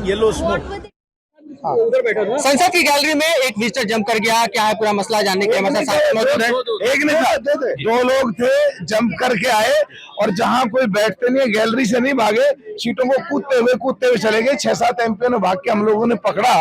yellow smoke. संसद की gallery में एक विजिटर जंप कर गया, क्या है पूरा मसला जानने के लिए हमारे साथ मौजूद है। एक नहीं था, दो लोग थे, जंप करके आए और जहां कोई बैठते नहीं है, गैलरी से नहीं भागे, सीटों को कूदते हुए चले गए। 6-7 एमपी ने भाग के हम लोगों ने पकड़ा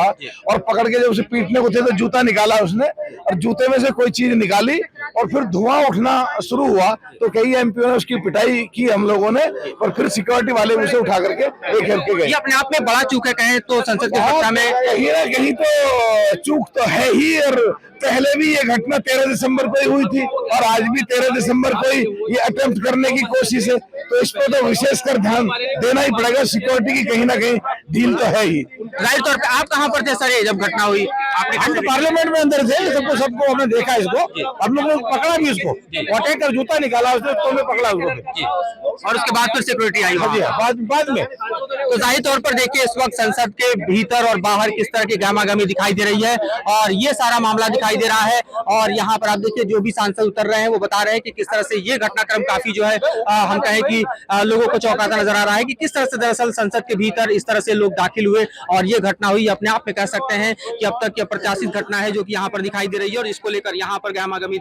और पकड़ के जब उसे पीटने को थे तो जूता निकाला उसने और जूते में से कोई चीज निकाली और फिर धुआं उठना शुरू हुआ तो कई एमपी ने उसकी पिटाई की हम लोगों ने और फिर सिक्योरिटी वाले उसे उठा करके लेकर के गए। ये अपने आप में बड़ा चूक है कहें तो संसद की सुरक्षा में, कहीं ना कहीं तो चूक तो है ही। और पहले भी ये घटना 13 दिसंबर को ही हुई थी और आज भी 13 दिसंबर को ही ये अटेम्प्ट करने की कोशिश है, तो इस पर तो विशेषकर ध्यान देना ही पड़ेगा। सिक्योरिटी की कहीं ना कहीं ढील तो है ही। जाहिर तौर पे आप कहाँ पर थे सर ये जब घटना हुई? हम तो पार्लियामेंट में अंदर थे, सबको हमने देखा इसको, हम लोगों ने पकड़ा भी उसको, अटैक कर जूता निकाला उसने तो हमें पकड़ा उसको और उसके बाद फिर सिक्योरिटी आई। बाद में तो जाहिर तौर पर देखिए इस वक्त संसद के भीतर और बाहर किस तरह की गहमागहमी दिखाई दे रही है और ये सारा मामला दिखाई दे रहा है। और यहाँ पर आप देखिए जो भी सांसद उतर रहे हैं वो बता रहे हैं कि किस तरह से ये घटनाक्रम काफी जो है हम कहें कि लोगों को चौंकाता नजर आ रहा है कि किस तरह से दरअसल संसद के भीतर इस तरह से लोग दाखिल हुए और ये घटना हुई। अपने आप में कह सकते हैं कि अब तक की अप्रत्याशित घटना है जो कि यहाँ पर दिखाई दे रही है और इसको लेकर यहाँ पर गहमागहमी।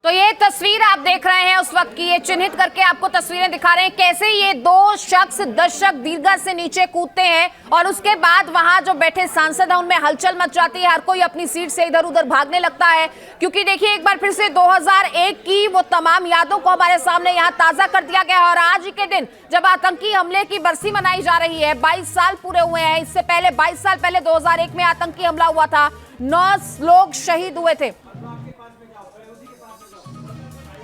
तो ये तस्वीर आप देख रहे हैं उस वक्त की, ये चिन्हित करके आपको तस्वीरें दिखा रहे हैं कैसे ये दो शख्स दर्शक दीर्घा से नीचे कूदते हैं और उसके बाद वहां जो बैठे सांसद हैं उनमें हलचल मच जाती है, हर कोई अपनी सीट से इधर उधर भागने लगता है। क्योंकि देखिए एक बार फिर से 2001 की वो तमाम यादों को हमारे सामने यहाँ ताजा कर दिया गया है और आज के दिन जब आतंकी हमले की बरसी मनाई जा रही है, 22 साल पूरे हुए हैं। इससे पहले 22 साल पहले 2001 में आतंकी हमला हुआ था, 9 लोग शहीद हुए थे।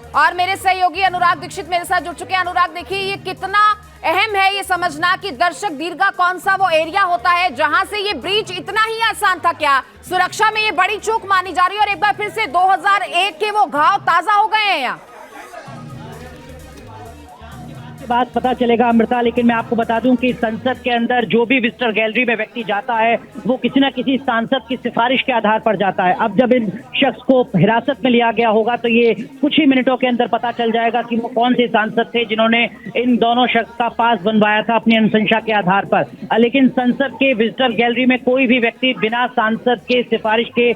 और मेरे सहयोगी अनुराग दीक्षित मेरे साथ जुड़ चुके हैं। अनुराग, देखिए ये कितना अहम है ये समझना कि दर्शक दीर्घा कौन सा वो एरिया होता है जहां से ये ब्रीच इतना ही आसान था क्या? सुरक्षा में ये बड़ी चूक मानी जा रही है और एक बार फिर से 2001 के वो घाव ताजा हो गए हैं यहाँ। बात पता चलेगा अमृता, लेकिन मैं आपको बता दूं कि संसद के अंदर जो भी विजिटर गैलरी में व्यक्ति जाता है वो किसी न किसी सांसद की सिफारिश के आधार पर जाता है। अब जब इन शख्स को हिरासत में लिया गया होगा तो ये कुछ ही मिनटों के अंदर पता चल जाएगा कि वो कौन से सांसद थे जिन्होंने इन दोनों शख्स का पास बनवाया था अपनी अनुशंसा के आधार पर। लेकिन संसद के विजिटर गैलरी में कोई भी व्यक्ति बिना सांसद के सिफारिश के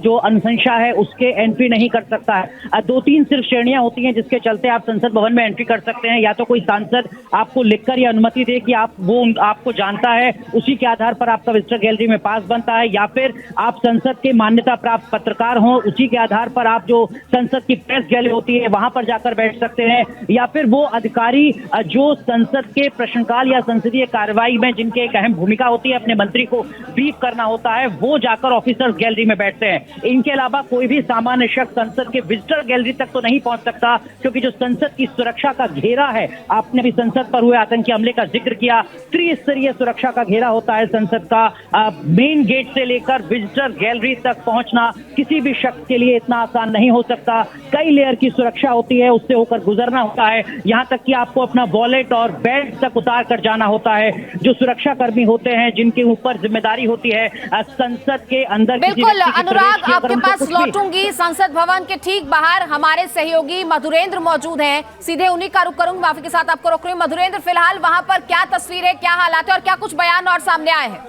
जो अनुशंसा है उसके एंट्री नहीं कर सकता है। 2-3 सिर्फ श्रेणियां होती हैं जिसके चलते आप संसद भवन में एंट्री कर सकते हैं। या तो कोई सांसद आपको लिखकर यह अनुमति दे कि वो आपको जानता है, उसी के आधार पर आपका विजिटर गैलरी में पास बनता है, या फिर आप संसद के मान्यता प्राप्त पत्रकार हों, उसी के आधार पर आप जो संसद की प्रेस गैलरी होती है वहां पर जाकर बैठ सकते हैं, या फिर वो अधिकारी जो संसद के प्रश्नकाल या संसदीय कार्रवाई में जिनकी एक अहम भूमिका होती है, अपने मंत्री को ब्रीफ करना होता है, वो जाकर ऑफिसर्स गैलरी में बैठते हैं। इनके अलावा कोई भी सामान्य शख्स संसद के विजिटर गैलरी तक तो नहीं पहुंच सकता, क्योंकि जो संसद की सुरक्षा का घेरा है, आपने भी संसद पर हुए आतंकी हमले का जिक्र किया, त्रिस्तरीय सुरक्षा का घेरा होता है संसद का। मेन गेट से लेकर विजिटर गैलरी तक पहुंचना किसी भी शख्स के लिए इतना आसान नहीं हो सकता। कई लेयर की सुरक्षा होती है, उससे होकर गुजरना होता है, यहां तक कि आपको अपना वॉलेट और बैग तक उतार कर जाना होता है। जो सुरक्षा कर्मी होते हैं जिनके ऊपर जिम्मेदारी होती है संसद के अंदर। बिल्कुल अनुराग, आपके पास लौटूंगी। संसद भवन के ठीक बाहर हमारे सहयोगी मधुरेंद्र मौजूद हैं, सीधे उन्हीं का रुख करूंगी, माफी के साथ आपको रोक रही हूं। मधुरेंद्र, फिलहाल वहां पर क्या तस्वीर है, क्या हालात है और क्या कुछ बयान और सामने आए हैं?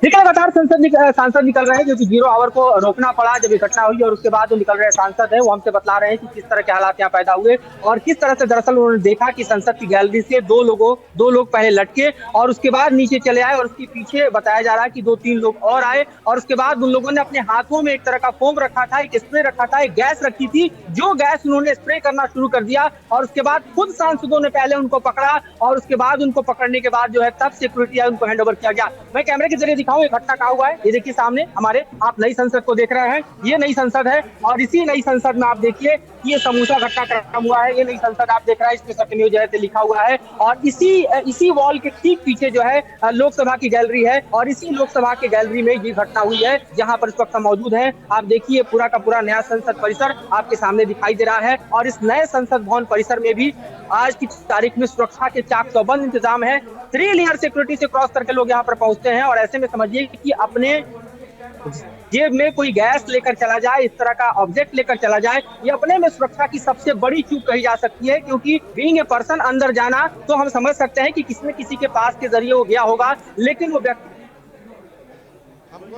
देखिए लगातार सांसद निकल रहे हैं, जो कि 0 आवर को रोकना पड़ा जब ये घटना हुई और उसके बाद जो निकल रहे सांसद हैं वो हमसे बतला रहे हैं कि किस तरह के हालात यहाँ पैदा हुए और किस तरह से दरअसल उन्होंने देखा कि संसद की गैलरी से दो लोग पहले लटके और उसके बाद नीचे चले आए और उसके पीछे बताया जा रहा है कि 2-3 लोग और आए और उसके बाद उन लोगों ने अपने हाथों में एक तरह का फोम रखा था, एक स्प्रे रखा था, एक गैस रखी थी, जो गैस उन्होंने स्प्रे करना शुरू कर दिया और उसके बाद खुद सांसदों ने पहले उनको पकड़ा और उसके बाद उनको पकड़ने के बाद जो है तब सिक्योरिटी है उनको हैंड ओवर किया गया। मैं कैमरे के जरिए दिखाऊं ये घटना कहाँ हुआ है। ये देखिए सामने हमारे, आप नई संसद को देख रहे हैं, ये नई संसद है और इसी नई संसद में आप देखिए ये समूसा घटनाक्रम हुआ है। ये नई संसद आप देख रहे हैं, इसमें सत्य न्यूज जैसे लिखा हुआ है और इसी वॉल के ठीक पीछे जो है लोकसभा की गैलरी है और इसी लोकसभा की गैलरी में ये घटना हुई है जहां पर इस वक्त मौजूद है। आप देखिए पूरा का पूरा नया संसद परिसर आपके सामने दिखाई दे रहा है और इस नए संसद भवन परिसर में भी आज की तारीख में सुरक्षा के चाक चौबंद इंतजाम है। 3 लेयर सिक्योरिटी से क्रॉस करके लोग यहाँ पर पहुंचते हैं और ऐसे में समझिए कि अपने जेब में कोई गैस लेकर चला जाए, इस तरह का ऑब्जेक्ट लेकर चला जाए, ये अपने में सुरक्षा की सबसे बड़ी चूक कही जा सकती है। क्योंकि बीइंग ए पर्सन अंदर जाना तो हम समझ सकते हैं कि किसी न किसी के पास के जरिए वो गया होगा, लेकिन वो व्यक्ति